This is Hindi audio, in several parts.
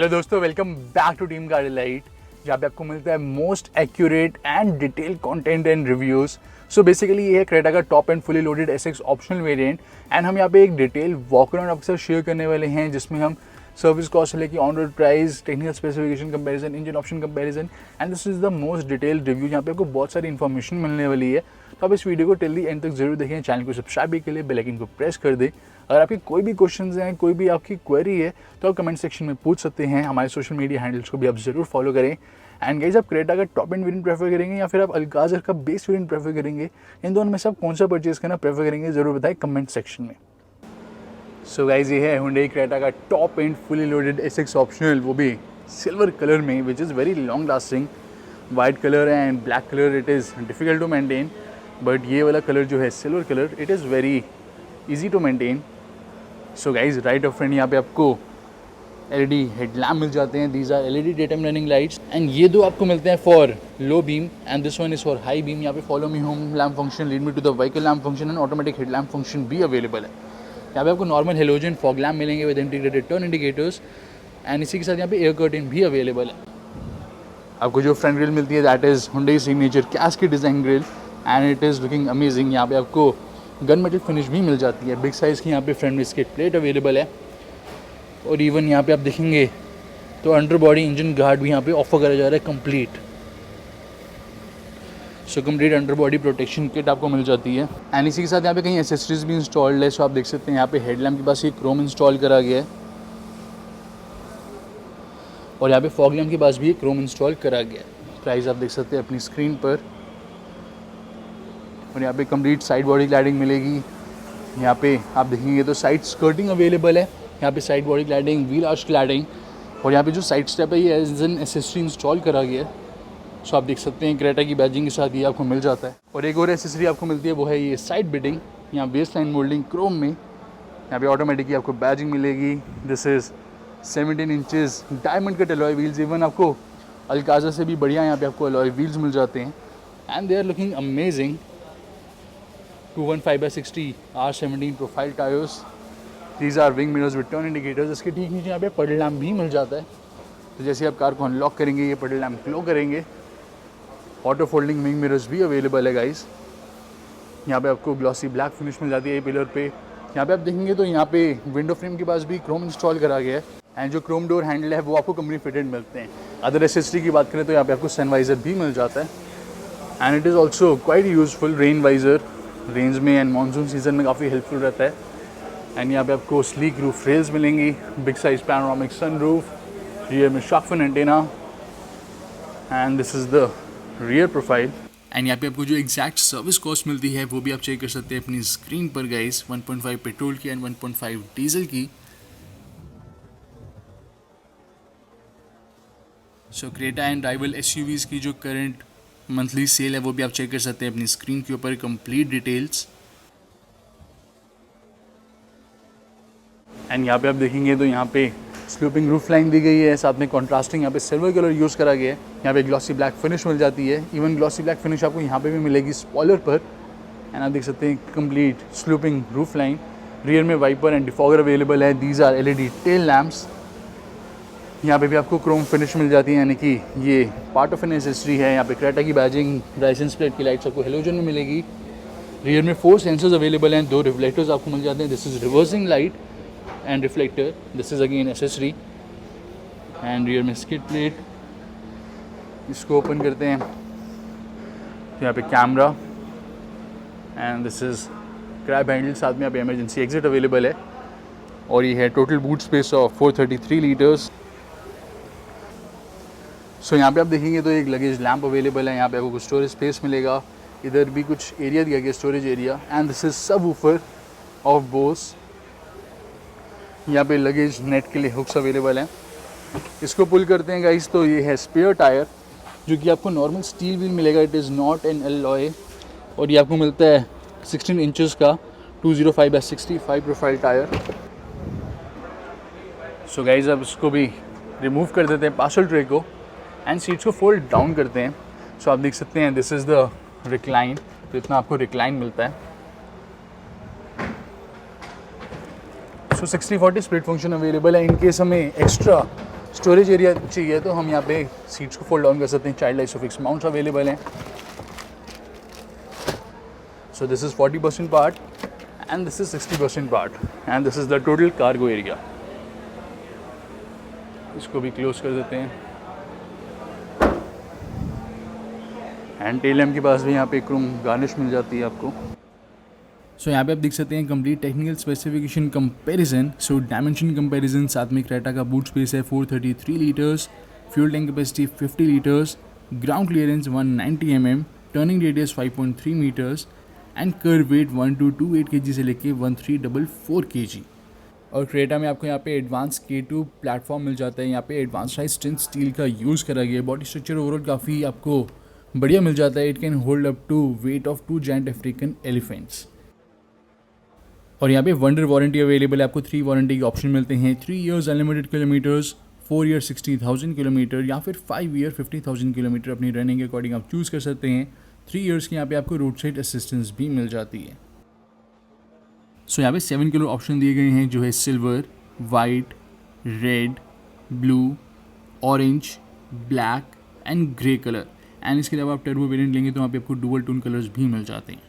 हेलो दोस्तों, वेलकम बैक टू टीम गाड़ी लाइट, जहाँ पे आपको मिलता है most accurate and detail content and reviews. So basically ये है क्रेटा का top and fully loaded SX optional variant and हम यहाँ पे एक डिटेल वॉक अराउंड आपके साथ शेयर करने वाले हैं, जिसमें हम सर्विस कॉस्ट से लेकर on road price, technical specification comparison, engine option comparison and this is the most detailed review, जहाँ पे आपको बहुत सारी इन्फॉर्मेशन मिलने वाली है। तो आप इस वीडियो को टिल दी एंड तक जरूर देखें। चैनल को सब्सक्राइब भी के लिए बेल आइकन को प्रेस कर दें। अगर आपकी कोई भी क्वेश्चंस हैं, कोई भी आपकी क्वेरी है, तो आप कमेंट सेक्शन में पूछ सकते हैं। हमारे सोशल मीडिया हैंडल्स को भी आप जरूर फॉलो करें। एंड गाइस, आप क्रेटा का टॉप एंड वेरिएंट प्रेफर करेंगे या फिर आप अल्काज़र का बेस वेरिएंट प्रेफर करेंगे? इन दोनों में से आप कौन सा परचेज करना प्रेफर करेंगे, जरूर बताएं कमेंट सेक्शन में। सो गाइस, ये है Hyundai क्रेटा का top and fully loaded SX optional, वो भी सिल्वर कलर में, which is very long lasting. White colour and black colour it is difficult to maintain, but ये वाला कलर जो है silver colour, it is very easy to maintain. So guys, right of front यहाँ पे आपको LED हेडलैम्प मिल जाते हैं। These are LED day time running lights and ये दो आपको मिलते हैं for low beam and this one is for high beam. यहाँ पे follow me home lamp function, lead me to the vehicle lamp function and automatic headlamp function भी अवेलेबल है। यहाँ पे आपको नॉर्मल हेलोजन फॉग लैम्प मिलेंगे with integrated turn indicators and इसी के साथ यहाँ पे एयर कर्टेन भी अवेलेबल है। आपको जो फ्रंट ग्रिल मिलती है that is Hyundai signature cascade design grill and it is looking amazing. यहाँ पे आपको गन मेटल फिनिश भी मिल जाती है। बिग साइज़ की यहाँ पे फ्रंट में स्किड प्लेट अवेलेबल है और इवन यहाँ पे आप देखेंगे तो अंडर बॉडी इंजन गार्ड भी यहाँ पे ऑफर करा जा रहा है complete. So complete under body protection kit आपको मिल जाती है एंड इसी के साथ यहाँ पे कहीं एसेसरीज भी इंस्टॉल्ड है। सो आप देख सकते हैं यहाँ पे हेडलैम्प के पास ये क्रोम इंस्टॉल करा गया है और यहाँ पे फॉग लैम्प के पास भी ये क्रोम इंस्टॉल करा गया है। प्राइस आप देख सकते हैं अपनी स्क्रीन पर। और यहाँ पे कंप्लीट साइड बॉडी क्लैडिंग मिलेगी। यहाँ पे आप देखेंगे तो साइड स्कर्टिंग अवेलेबल है। यहाँ पे side body cladding, wheel arch cladding और यहाँ पे जो साइड स्टेप है ये इंजन एसेसरी इंस्टॉल करा गया है। सो आप देख सकते हैं क्रेटा की बैजिंग के साथ ये आपको मिल जाता है। और एक और एसेसरी आपको मिलती है, वो है ये साइड बिडिंग। यहाँ बेस लाइन मोल्डिंग क्रोम में, यहाँ पे ऑटोमेटिकली आपको बैजिंग मिलेगी। This is 17 inches diamond cut alloy wheels. Even आपको अल्काज़र से भी बढ़िया यहाँ पे आपको अलॉय व्हील्स मिल जाते हैं and they are looking amazing. 215/60 R17 profile tyres. These are wing mirrors with turn indicators. इसके ठीक नीचे यहाँ पे पडल लैम्प भी मिल जाता है। तो जैसे आप कार को अनलॉक करेंगे ये पडल लैम्प ग्लो करेंगे। ऑटो फोल्डिंग विंग मिरर्स भी अवेलेबल है गाइस। यहाँ पे आपको ग्लॉसी ब्लैक फिनिश मिल जाती है पिलर पे। यहाँ पे आप देखेंगे तो यहाँ पे विंडो फ्रेम के पास भी क्रोम इंस्टॉल करा गया है एंड जो क्रोम डोर हैंडल है वो आपको कंपनी फिटेड मिलते हैं। अदर एसेसरी की बात करें तो यहाँ पे आपको सनवाइजर भी मिल जाता है and it is also quite useful. Rain visor range में एंड मानसून सीजन में काफ़ी हेल्पफुल रहता है। एंड यहाँ पे आपको स्लीक रूफ रेल्स मिलेंगी, big size panoramic sun roof, rear में shark fin antenna and this is the rear profile. And यहाँ पे आपको जो एग्जैक्ट सर्विस कॉस्ट मिलती है वो भी आप चेक कर सकते हैं अपनी स्क्रीन पर गाइस। 1.5 पेट्रोल की एंड 1.5 डीजल की। सो क्रेटा एंड राइवल एसयूवीज़ की जो करंट मंथली सेल है वो भी आप चेक कर सकते हैं अपनी स्क्रीन के ऊपर, कंप्लीट डिटेल्स। एंड यहाँ पे आप देखेंगे तो यहाँ पे स्लूपिंग रूफ लाइन दी गई है, साथ में कॉन्ट्रास्टिंग यहाँ पे सिल्वर कलर यूज़ करा गया है। यहाँ पे ग्लॉसी ब्लैक फिनिश मिल जाती है। इवन ग्लॉसी ब्लैक फिनिश आपको यहाँ पे भी मिलेगी स्पॉइलर पर। एंड आप देख सकते हैं complete sloping roof line. Rear में वाइपर एंड डिफॉगर अवेलेबल है। These are LED tail lamps. यहाँ पे भी आपको क्रोम फिनिश मिल जाती है, यानी कि ये पार्ट ऑफ एन एसेसरी है। यहाँ पे क्रेटा की बैजिंग, लाइसेंस प्लेट की लाइट्स आपको हेलोजन में मिलेगी। रियर में 4 सेंसर्स अवेलेबल हैं, 2 रिफ्लेक्टर्स आपको मिल जाते हैं। This is reversing light and reflector. This is again accessory and rear में स्किड प्लेट। इसको ओपन करते हैं तो यहाँ पे camera and this is crab handle. साथ में यहाँ पे इमरजेंसी एग्जिट अवेलेबल है और ये है total boot space of 433 litres. So यहाँ पे आप देखेंगे तो एक लगेज लैम्प अवेलेबल है। यहाँ पे आपको कुछ स्टोरेज स्पेस मिलेगा। इधर भी कुछ एरिया दिया गया, storage area. And this is subwoofer of Bose. यहाँ पे लगेज नेट के लिए हुक्स अवेलेबल हैं। इसको पुल करते हैं गाइस तो ये है स्पेयर टायर, जो कि आपको नॉर्मल स्टील व्हील मिलेगा। It is not an alloy और ये आपको मिलता है 16 इंचज़ का 205/65 प्रोफाइल टायर। सो गाइस, अब इसको भी रिमूव कर देते हैं पार्सल ट्रे को एंड सीट्स को फोल्ड डाउन करते हैं। सो आप देख सकते हैं दिस इज़ द रिक्लाइन। तो इतना आपको रिक्लाइन मिलता है। सो 60/40 स्प्लिट फंक्शन अवेलेबल है। इन केस हमें एक्स्ट्रा स्टोरेज एरिया चाहिए तो हम यहाँ पे सीट्स को फोल्ड डाउन कर सकते हैं। चाइल्ड आइसोफिक्स माउंट्स अवेलेबल हैं। So this is 40% part and this is 60% part and this is the total cargo area। इसको भी क्लोज कर देते हैं। एंड टेल लैम्प के पास भी यहाँ पे एक रूम गार्निश मिल जाती है आपको। सो यहाँ पे आप देख सकते हैं complete technical specification comparison. So dimension comparison, साथ में क्रेटा का बूट स्पेस है 433 litres, fuel tank capacity 50 litres, ground clearance 190 mm, turning radius 5.3 metres and kerb weight 1228 kg से लेके 1344 kg। और क्रेटा में आपको यहाँ पे एडवांस K2 प्लेटफॉर्म मिल जाता है। यहाँ पे एडवांस हाई स्ट्रेंथ स्टील का यूज़ करा गया है। बॉडी स्ट्रक्चर ओवरऑल काफ़ी आपको बढ़िया मिल जाता है। It can hold up to weight of 2 giant African elephants. और यहाँ पे वंडर वारंटी अवेलेबल है। आपको 3 वारंटी के ऑप्शन मिलते हैं, 3 years unlimited kilometres, 4 year 60,000 kilometre या फिर 5 year 50,000 किलोमीटर। अपनी रनिंग के अकॉर्डिंग आप चूज़ कर सकते हैं। 3 years की यहाँ पे आपको रोड साइड असिस्टेंस भी मिल जाती है। सो यहाँ पे 7 कलर ऑप्शन दिए गए हैं, जो है silver, white, red, blue, orange, black and grey colour. And इसके अलावा आप टर्बो वेरिएंट लेंगे तो यहाँ पे आपको डुअल टोन कलर्स भी मिल जाते हैं।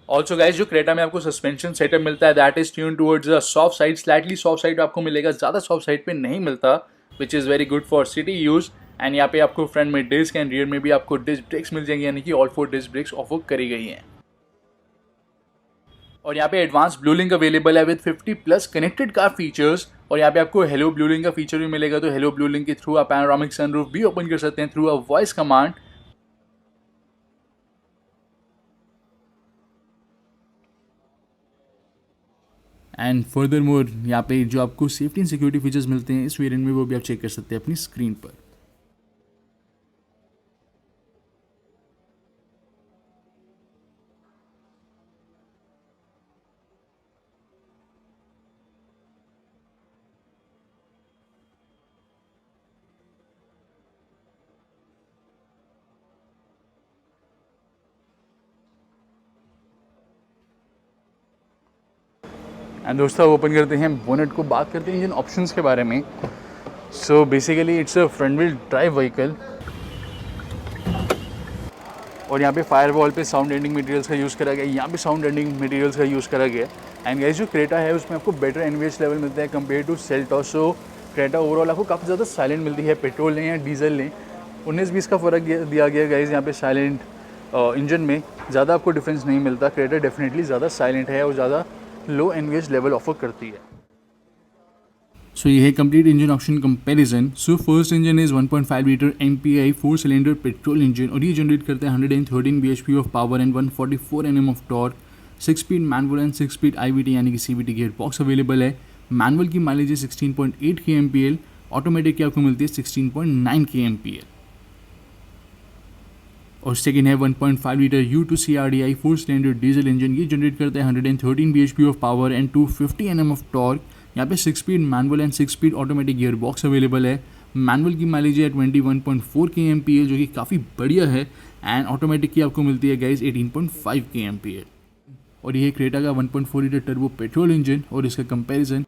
ऑल्सो गाइज, जो क्रेटा में आपको सस्पेंशन सेटअप मिलता है that is tune towards the soft side. Slightly soft side आपको मिलेगा, ज़्यादा सॉफ्ट साइड पे नहीं मिलता, विच is very good for city use. And यहाँ पे आपको फ्रंट में डिस्क एंड रियर में भी आपको डिस्क ब्रेक्स मिल जाएंगे, यानी कि ऑल 4 डिस्क ब्रेक्स ऑफर करी गई हैं। और यहाँ पे एडवांस ब्लू लिंक अवेलेबल है विद 50+ कनेक्टेड कार फीचर्स। और यहाँ पे आपको हेलो ब्लू लिंक का फीचर भी मिलेगा, तो हेलो ब्लू लिंक के थ्रू आप पैनोरामिक सनरूफ भी ओपन कर सकते हैं through a voice command. And further more यहाँ पे जो आपको सेफ्टी एंड सिक्योरिटी फीचर्स मिलते हैं इस वेरिएंट में, वो भी आप चेक कर सकते हैं अपनी स्क्रीन पर। एंड दोस्तों ओपन करते हैं बोनेट को, बात करते हैं इंजन ऑप्शंस के बारे में। So basically it's a front wheel drive vehicle. और यहाँ पे फायर वॉल पे साउंड एंडिंग मटेरियल्स का यूज़ करा गया है, यहाँ पे साउंड एंडिंग मटेरियल्स का यूज़ करा गया है। एंड गाइस, जो क्रेटा है उसमें आपको बेटर एनवीएच लेवल मिलता है कंपेयर टू सेल्टॉस। सो क्रेटा ओवरऑल आपको काफ़ी ज़्यादा साइलेंट मिलती है, पेट्रोल लें या डीजल लें 19-20 का फ़र्क दिया गया गाइस। यहाँ पे साइलेंट इंजन में ज़्यादा आपको डिफरेंस नहीं मिलता। क्रेटा डेफिनेटली ज़्यादा साइलेंट है और ज़्यादा लो एनवीएच लेवल ऑफर करती है। सो ये है complete engine option comparison. So first engine is 1.5 litre MPI 4 cylinder petrol engine और ये जनरेट करता है 113 bhp of power and 144 Nm of torque. 6 speed manual and 6 speed IVT यानी कि CVT गियर बॉक्स अवेलेबल है। मैनुअल की माइलेज है 16.8 kmpl, ऑटोमेटिक की आपको मिलती है 16.9 kmpl। और सेकेंड है 1.5 litre U2 CRDI 4 cylinder diesel engine. ये जनरेट करता है 113 bhp of power and 250 Nm of torque. यहाँ पे 6 speed manual and 6 speed automatic gear box available है। मैनुअल की माइलेज है 21.4 kmpl जो कि काफ़ी बढ़िया है। एंड ऑटोमेटिक की आपको मिलती है गाइज 18.5 kmpl। और ये क्रेटा का 1.4 लीटर टर्बो पेट्रोल इंजन और इसका कंपैरिजन।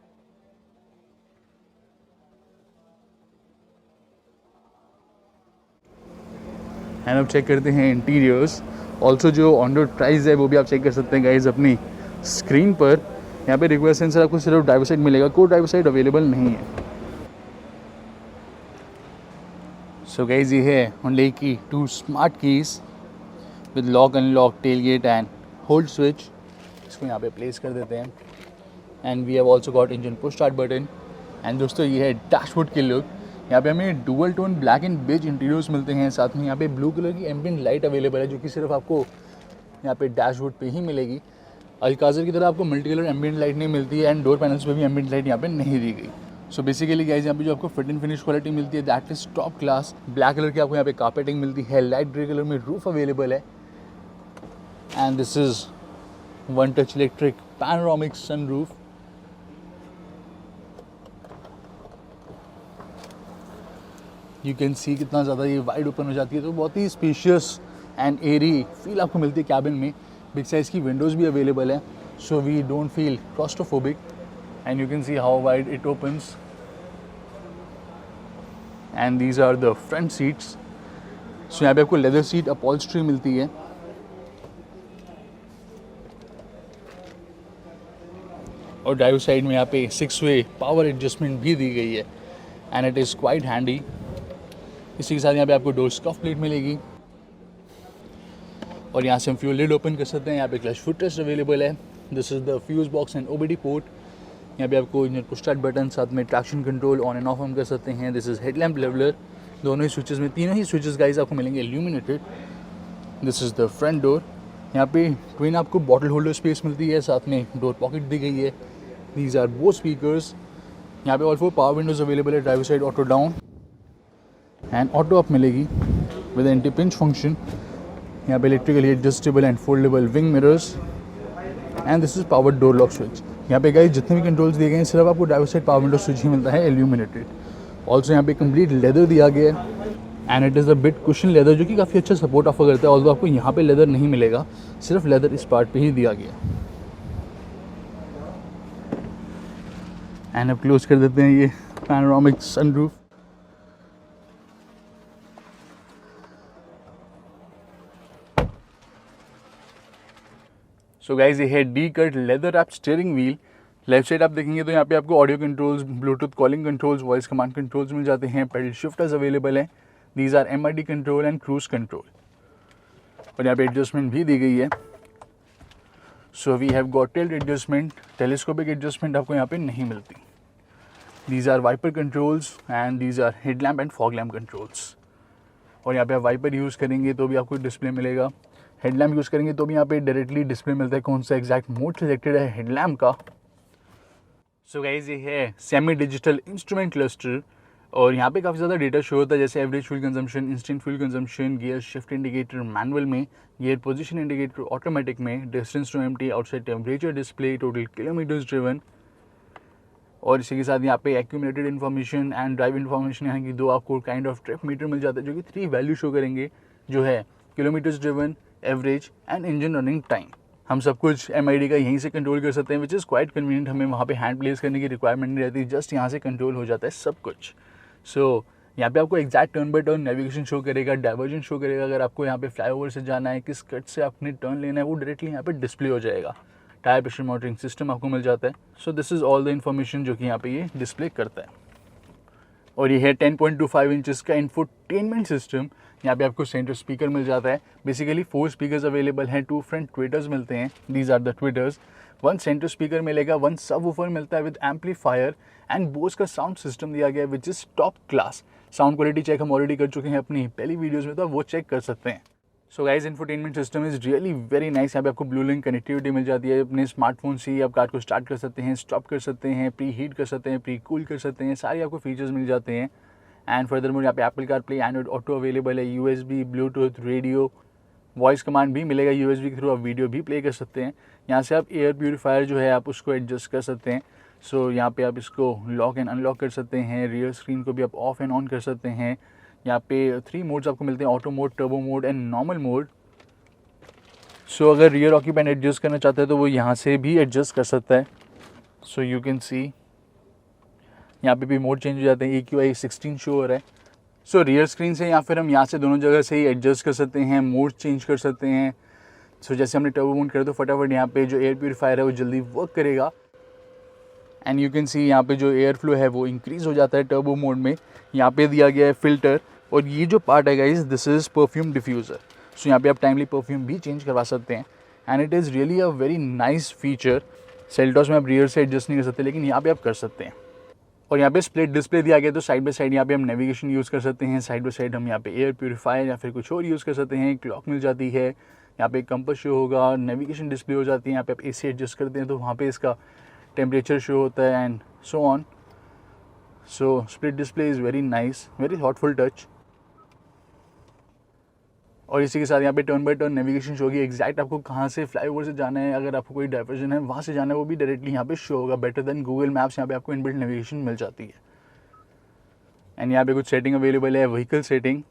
एंड अब चेक करते हैं इंटीरियर्स। ऑल्सो जो ऑन रोड प्राइस है वो भी आप चेक कर सकते हैं गाइज अपनी स्क्रीन पर। यहाँ पे रिक्वेस्ट सेंसर आपको सिर्फ ड्राइवर साइड मिलेगा, को ड्राइवर साइड अवेलेबल नहीं है। सो गाइज ये है Hyundai की 2 smart keys with lock unlock, tailgate and hold switch. इसको यहाँ पे प्लेस कर देते हैं। And we have also got engine push start button. And दोस्तों ये है डैशबोर्ड की लुक। यहाँ पे हमें dual tone black and beige interiors मिलते हैं। साथ में यहाँ पे ब्लू कलर की एम्बिएंट लाइट अवेलेबल है जो कि सिर्फ आपको यहाँ पे डैशबोर्ड पे ही मिलेगी। अल्काज़र की तरह आपको मल्टी कलर एम्बिएंट लाइट नहीं मिलती है एंड डोर पैनल्स पे भी एम्बिएंट लाइट यहाँ पे नहीं दी गई। सो बेसिकली गाइस यहाँ पे जो आपको फिट एंड फिनिश क्वालिटी मिलती है that is top class. Black colour की आपको यहाँ पे कार्पेटिंग मिलती है, लाइट ग्रे कलर में रूफ अवेलेबल है। And this is one touch electric panoramic sunroof. You can सी कितना ज़्यादा ये वाइड ओपन हो जाती है, तो बहुत ही स्पेशियस एंड एरी फील आपको मिलती है कैबिन में। बिग साइज़ की विंडोज़ भी अवेलेबल है, so we don't feel claustrophobic. and you can see how wide it opens. And these are the front seats. So यहाँ पे आपको लेदर सीट अपॉल्स्ट्री मिलती है. और ड्राइवर साइड में यहाँ पे 6-way पावर एडजस्टमेंट भी दी गई है and it is quite handy. इसी के साथ यहाँ पे आपको डोर स्कॉफ प्लेट मिलेगी और यहाँ से हम फ्यूल लिड ओपन कर सकते हैं. यहाँ पे क्लच फुट रेस्ट अवेलेबल है. This is the fuse box and OBD port. यहाँ पे आपको इंजन पुश स्टार्ट बटन, साथ में traction control on end of हम कर सकते हैं. This is headlamp leveller. दोनों ही स्विचेस में, तीनों ही स्विचेस गाइस आपको मिलेंगे illuminated. This is the front door. यहाँ पे ट्विन आपको बॉटल होल्डर स्पेस मिलती है, साथ में डोर पॉकेट दी गई है. These are both speakers. यहाँ पे ऑल 4 पावर विंडोज अवेलेबल है. Driver side auto down and auto up मिलेगी विद एंटी पिंच फंक्शन. यहाँ पे electrically adjustable and foldable wing mirrors and this is power door lock switch. यहाँ पे गाइस जितने भी कंट्रोल्स दिए गए हैं सिर्फ आपको driver side power window switch ही मिलता है इल्यूमिनेटेड. ऑल्सो यहाँ पे कंप्लीट लेदर दिया गया है and it is a bit cushion leather, जो कि काफ़ी अच्छा सपोर्ट ऑफर करता है. ऑल्सो आपको यहाँ पे लेदर नहीं मिलेगा, सिर्फ लेदर इस पार्ट पे ही दिया गया. एंड अब क्लोज कर देते हैं ये पैनोरामिक सनरूफ. सो गाइज ये है D cut leather wrap steering wheel. Left side आप देखेंगे तो यहाँ पे आपको audio controls, bluetooth calling controls, voice command controls मिल जाते हैं. पेडल शिफ्टर्स अवेलेबल हैं. These are MID control and cruise control. और यहाँ पे एडजस्टमेंट भी दी गई है. So we have got tilt adjustment. Telescopic adjustment आपको यहाँ पे नहीं मिलती. These are wiper controls and these are headlamp and fog lamp controls. और यहाँ पे आप वाइपर यूज़ करेंगे तो भी आपको डिस्प्ले मिलेगा. हेडलैम्प यूज़ करेंगे तो भी यहाँ पे डायरेक्टली डिस्प्ले मिलता है कौन सा एग्जैक्ट मोड सिलेक्टेड है हेडलैम्प का. सो गाइज ये है सेमी डिजिटल इंस्ट्रूमेंट क्लस्टर और यहाँ पे काफ़ी ज़्यादा डेटा शो होता है, जैसे average fuel consumption, instant fuel consumption, gear shift indicator manual में, गियर पोजीशन इंडिकेटर ऑटोमेटिक में, distance to empty, outside temperature display, total kilometres driven. और इसी के साथ यहाँ पे accumulated information and drive information, यहाँ की 2 आपको काइंड ऑफ ट्रिप मीटर मिल जाता है जो कि 3 वैल्यू शो करेंगे, जो है kilometres driven, average and engine running time. हम सब कुछ MID का यहीं से कंट्रोल कर सकते हैं, विच इज़ क्वाइट कन्वीनियंट. हमें वहाँ पे हैंड प्लेस करने की रिक्वायरमेंट नहीं रहती, जस्ट यहाँ से कंट्रोल हो जाता है सब कुछ. सो यहाँ पे आपको exact turn by turn navigation show करेगा, डाइवर्जन शो करेगा. अगर आपको यहाँ पे फ्लाईओवर से जाना है, किस कट से आपने टर्न लेना है, वो डायरेक्टली यहाँ पे डिस्प्ले हो जाएगा. टायर प्रेशर मॉनिटरिंग सिस्टम आपको मिल जाता है. So this is all the information जो कि यहाँ पे ये डिस्प्ले करता है. और ये है 10.25 इंचेस का इंफोटेनमेंट सिस्टम. यहाँ पे आपको सेंटर स्पीकर मिल जाता है. बेसिकली 4 स्पीकर्स अवेलेबल हैं, 2 फ्रंट ट्विटर्स मिलते हैं. These are the tweeters. 1 centre speaker मिलेगा, 1 सबवूफर मिलता है विद एम्पलीफायर एंड बोस का साउंड सिस्टम दिया गया है which is top class. Sound quality check हम ऑलरेडी कर चुके हैं अपनी पहली वीडियोज़ में, तो वो चेक कर सकते हैं. So guys infotainment system is really very nice. यहाँ पे आपको ब्लू लिंक कनेक्टिविटी मिल जाती है. अपने स्मार्टफोन से ही आप कार को स्टार्ट कर सकते हैं, स्टॉप कर सकते हैं, प्री हीट कर सकते हैं, प्री कूल कर सकते हैं. सारे आपको फीचर्स मिल जाते हैं. एंड फर्दर मोड यहाँ पे Apple car play, Android auto available है, USB, Bluetooth, radio, voice command भी मिलेगा. USB के थ्रू आप वीडियो भी प्ले कर सकते हैं. यहाँ से आप एयर प्यूरीफायर जो है आप उसको एडजस्ट कर सकते हैं. सो यहाँ पे आप इसको लॉक एंड अनलॉक कर सकते हैं. रियर स्क्रीन को भी आप ऑफ एंड ऑन कर सकते हैं. यहाँ पे 3 मोड्स आपको मिलते हैं, auto mode, turbo mode and normal mode. So अगर रियर ऑक्यूपेंट एडजस्ट करना चाहते हैं तो वो यहाँ से भी एडजस्ट कर सकता है. सो यू कैन सी यहाँ पे भी मोड चेंज हो जाते हैं. EQI 16 शो हो रहा है. सो रियर स्क्रीन से या फिर हम यहाँ से दोनों जगह से ही एडजस्ट कर सकते हैं, मोड चेंज कर सकते हैं. सो जैसे हमने टर्बो मोड करा तो फटाफट यहाँ पे जो एयर प्यूरीफायर है वो जल्दी वर्क करेगा. एंड यू कैन सी यहाँ पे जो एयर फ्लो है वो इंक्रीज़ हो जाता है टर्बो मोड में. यहाँ पे दिया गया है फिल्टर. और ये जो पार्ट है guys, this is perfume diffuser. So यहाँ पे आप टाइमली परफ्यूम भी चेंज करवा सकते हैं. And it is really a very nice feature. Seltos में आप रियर से एडजस्ट नहीं कर सकते, लेकिन यहाँ पे आप कर सकते हैं. और यहाँ पे स्प्लिट डिस्प्ले दिया गया, तो साइड बाय साइड यहाँ पे हम नेविगेशन यूज़ कर सकते हैं. साइड बाय साइड हम यहाँ पे एयर प्यूरीफायर या फिर कुछ और यूज़ कर सकते हैं. क्लॉक मिल जाती है. यहाँ पे कंपास शो होगा, नेविगेशन डिस्प्ले हो जाती है. यहाँ पे आप AC एडजस्ट करते हैं तो वहाँ पे इसका टेम्परेचर शो होता है and so on. So split display is very nice, very thoughtful touch. और इसी के साथ यहाँ पे turn by turn navigation show होगी. एग्जैक्ट आपको कहाँ से फ्लाईओवर से जाना है, अगर आपको कोई डाइवर्जन है वहाँ से जाना है, वो भी डायरेक्टली यहाँ पे शो होगा. बेटर देन गूगल मैप्स यहाँ पे आपको इनबिल्ट नेविगेशन मिल जाती है. एंड यहाँ पे कुछ सेटिंग अवेलेबल है, व्हीकल सेटिंग.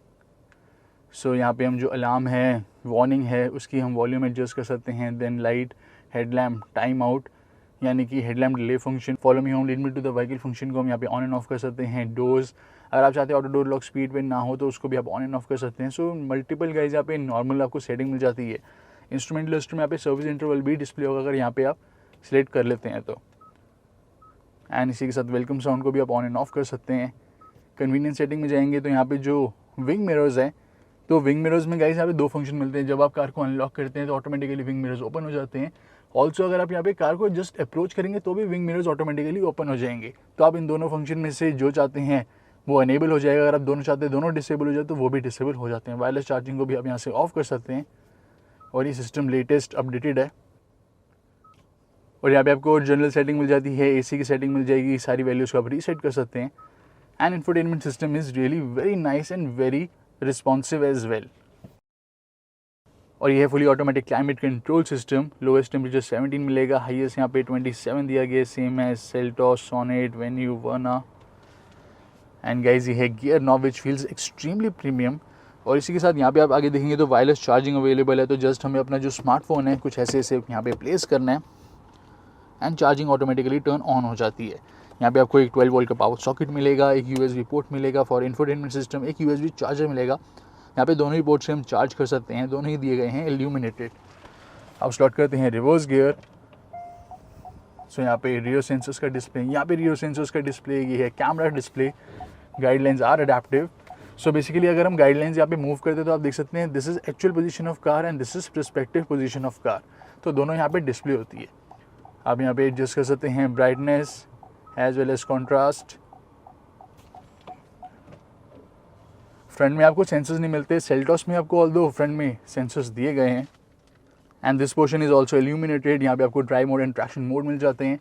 सो यहाँ पे हम जो अलार्म है, वार्निंग है, उसकी हम वॉल्यूम एडजस्ट कर सकते हैं. Then light, headlamp, time out. यानी कि headlamp delay function, follow me home lead me to the vehicle function को हम यहाँ पे ऑन एंड ऑफ कर सकते हैं। डोर्स, अगर आप चाहते हैं ऑटो डोर लॉक स्पीड पे ना हो तो उसको भी आप ऑन एंड ऑफ कर सकते हैं। सो मल्टीपल गाइज यहाँ पे नॉर्मल आपको सेटिंग मिल जाती है। इंस्ट्रूमेंट लिस्ट में यहाँ पे सर्विस इंटरवल भी डिस्प्ले होगा अगर यहाँ पे आप सिलेक्ट कर लेते हैं तो। एंड इसी के साथ वेलकम साउंड को भी आप ऑन एंड ऑफ कर सकते हैं। कन्वीनियंस सेटिंग में जाएंगे तो यहाँ पे जो विंग मिरर्स है, तो विंग मिरर्स में गाइस यहाँ पे 2 फंक्शन मिलते हैं। जब आप कार को अनलॉक करते हैं तो ऑटोमेटिकली विंग मिरर्स ओपन हो जाते हैं। ऑल्सो अगर आप यहाँ पे कार को जस्ट अप्रोच करेंगे तो भी विंग मिरर्स ऑटोमेटिकली ओपन हो जाएंगे। तो आप इन दोनों फंक्शन में से जो चाहते हैं वो अनेबल हो जाएगा। अगर आप दोनों चाहते हैं दोनों डिसेबल हो जाए तो वो भी डिसेबल हो जाते हैं। वायरलेस चार्जिंग को भी आप यहाँ से ऑफ कर सकते हैं और ये सिस्टम लेटेस्ट अपडेटेड है। और यहाँ पे आपको जनरल सेटिंग मिल जाती है, एसी की सेटिंग मिल जाएगी, सारी वैल्यूज़ को आप रीसेट कर सकते हैं। And infotainment system is really very nice and very responsive as well. और ये है fully automatic climate control system. Lowest temperature 17 मिलेगा, हाईएस्ट यहाँ पे 27 दिया गया, सेम है Seltos, Sonet, Venue, Verna. And guys ये है gear knob which feels extremely premium. और इसी के साथ यहाँ पे आप आगे देखेंगे तो वायरलेस चार्जिंग अवेलेबल है। तो जस्ट हमें अपना जो स्मार्टफोन है कुछ ऐसे यहाँ पे प्लेस करना है and charging automatically turn on हो जाती है। यहाँ पे आपको एक 12 वोल्ट का पावर सॉकेट मिलेगा, एक USB पोर्ट मिलेगा फॉर इंफोटेनमेंट सिस्टम, एक USB चार्जर मिलेगा। यहाँ पे दोनों ही पोर्ट से हम चार्ज कर सकते हैं, दोनों ही दिए गए हैं इल्यूमिनेटेड। अब स्टार्ट करते हैं रिवर्स गियर। सो यहाँ पे रियर सेंसर्स का डिस्प्ले, यहाँ पे रियर सेंसर्स का डिस्प्ले, ये है camera display, guidelines are adaptive. So basically अगर हम गाइडलाइंस यहाँ पे मूव करते हैं तो आप देख सकते हैं this is actual position of car and this is perspective position of car. तो दोनों यहाँ पे डिस्प्ले होती है। आप यहाँ पे एडजस्ट कर सकते हैं brightness as well as contrast. Front में आपको सेंसर्स नहीं मिलते, सेल्टॉस में आपको ऑल्दो फ्रंट में सेंसर्स दिए गए हैं। And this portion is also illuminated. यहाँ पे आपको drive mode and traction mode मिल जाते हैं।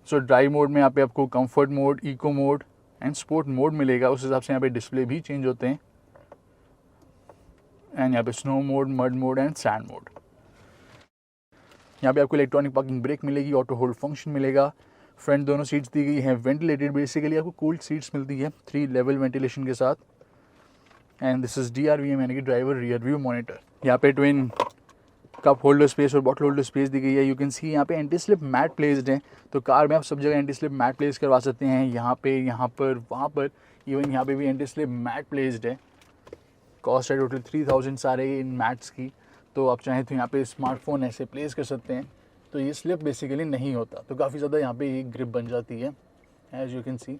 सो ड्राइव मोड में यहाँ पे आपको comfort mode, eco mode and sport mode मिलेगा। उस हिसाब से यहाँ पे डिस्प्ले भी चेंज होते हैं। एंड यहाँ पे snow mode, mud mode and sand mode. यहाँ पे आपको इलेक्ट्रॉनिक पार्किंग ब्रेक मिलेगी, ऑटो होल्ड फंक्शन मिलेगा। फ्रंट दोनों सीट्स दी गई हैं वेंटिलेटेड, बेसिकली आपको कूल्ड सीट्स मिलती है 3 लेवल वेंटिलेशन के साथ। एंड दिस इज DRVM यानी कि ड्राइवर रियर व्यू मॉनिटर। यहाँ पे ट्विन कप होल्डर स्पेस और बॉटल होल्डर स्पेस दी गई है। यू कैन सी यहाँ पे एंटी स्लिप मैट प्लेस्ड है। तो कार में आप सब जगह एंटी स्लिप मैट प्लेस करवा सकते हैं, यहाँ पे, यहाँ पर, वहाँ पर, इवन यहाँ पे भी एंटी स्लिप मैट प्लेस्ड है। कॉस्ट है टोटल 3000 सारे इन मैट्स की। तो आप चाहें तो यहाँ पे स्मार्टफोन ऐसे प्लेस कर सकते हैं तो ये स्लिप बेसिकली नहीं होता। तो काफ़ी ज़्यादा यहाँ पे ये ग्रिप बन जाती है एज यू कैन सी।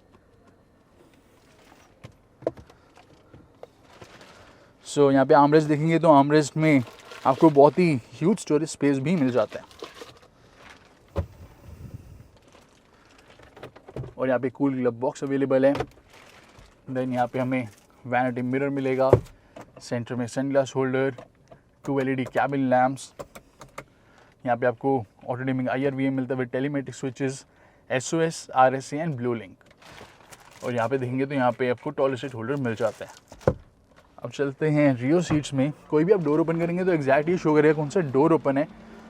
सो यहाँ पे आर्मरेस्ट देखेंगे तो आर्मरेस्ट में आपको बहुत ही ह्यूज स्टोरेज स्पेस भी मिल जाता है। और यहाँ पे कूल ग्लव बॉक्स अवेलेबल है। देन यहाँ पे हमें वैनिटी मिरर मिलेगा, सेंटर में sunglass holder, 2 LED cabin lamps. यहाँ पे आपको ऑटो डिमिंग IRVM मिलता है with telematic switches, SOS, RSA and blue link. और यहाँ पे देखेंगे तो यहाँ पे आपको टॉयलेट सीट होल्डर मिल जाता है। अब चलते हैं रियर सीट्स में। कोई भी आप डोर ओपन करेंगे तो एग्जैक्टली शो करेगा कौन सा डोर ओपन है।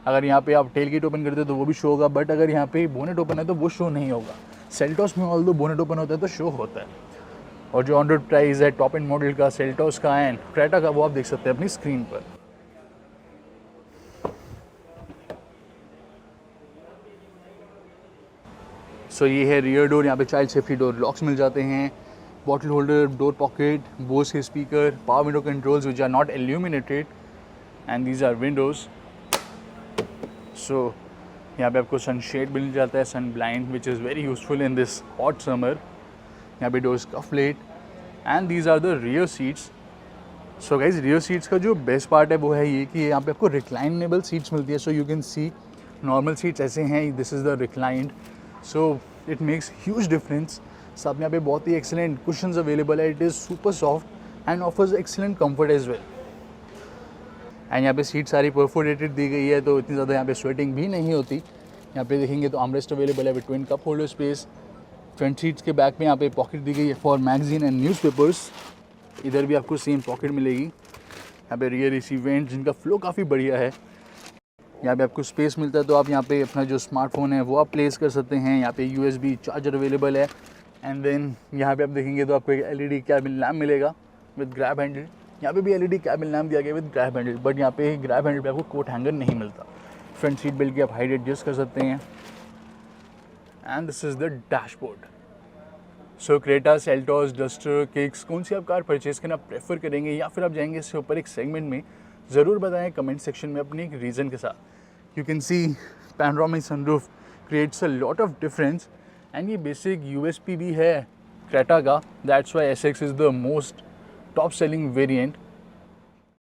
अगर यहाँ पे आप टेल गेट ओपन करते हैं तो वो भी शो होगा, बट अगर यहाँ पे बोनेट ओपन है तो वो शो नहीं होगा। सेल्टॉस में ऑल्दो बोनेट ओपन होता है तो शो होता है। और जो ऑन रोड प्राइस है टॉप एंड मॉडल का, सेल्टॉस का एंड क्रेटा का, वो आप देख सकते हैं अपनी स्क्रीन पर। सो ये है रियर डोर। यहाँ पे चाइल्ड सेफ्टी डोर लॉक्स मिल जाते हैं, bottle holder, door pocket, Bose के speaker, power window controls which are not illuminated and these are windows. So यहाँ पे आपको सन शेड मिल जाता है, sun blind which is very useful in this hot summer. यहाँ पे डोर्स कफलेट and these are the rear seats. So guys rear seats का जो बेस्ट पार्ट है वो है ये कि यहाँ पे आपको रिक्लाइनेबल सीट्स मिलती है। So you can see normal seats ऐसे हैं, this is the reclined. So it makes huge difference. सब यहाँ पे बहुत ही एक्सेलेंट कुशन्स अवेलेबल है। It is super soft and offers excellent comfort as well. And यहाँ पे सीट सारी परफोरेटेड दी गई है तो इतनी ज़्यादा यहाँ पे स्वेटिंग भी नहीं होती। यहाँ पे देखेंगे तो आर्मरेस्ट अवेलेबल है with twin cup holder space. Front seats के बैक में यहाँ पे पॉकेट दी गई है फॉर मैगजीन एंड न्यूज़पेपर्स। इधर भी आपको सेम पॉकेट मिलेगी। यहाँ पे रियर AC वेंट जिनका फ्लो काफ़ी बढ़िया है। यहाँ पे आपको स्पेस मिलता है तो आप यहाँ पे अपना जो स्मार्टफोन है वो आप प्लेस कर सकते हैं। यहाँ पे USB चार्जर अवेलेबल है। एंड देन यहाँ पे आप देखेंगे तो आपको एक LED कैबिन लैम्प मिलेगा विद ग्रैब हैंडल। यहाँ पे भी LED कैबिन लैम्प दिया गया विद ग्रैब हैंडल, बट यहाँ पे ग्रैब हैंडल पे आपको कोट हैंगर नहीं मिलता। फ्रंट सीट बेल्ट की आप हाइट एडजस्ट कर सकते हैं। And this is the dashboard. So Creta, Seltos, duster, kicks, कौन सी आप कार परचेज करना प्रेफर करेंगे या फिर आप जाएंगे इसके ऊपर एक सेगमेंट में, ज़रूर बताएं कमेंट सेक्शन में अपने एक रीज़न के साथ। You can C panoramic sunroof creates a lot of difference and ये बेसिक यूएसपी भी है क्रेटा का, that's why SX is the most top selling variant.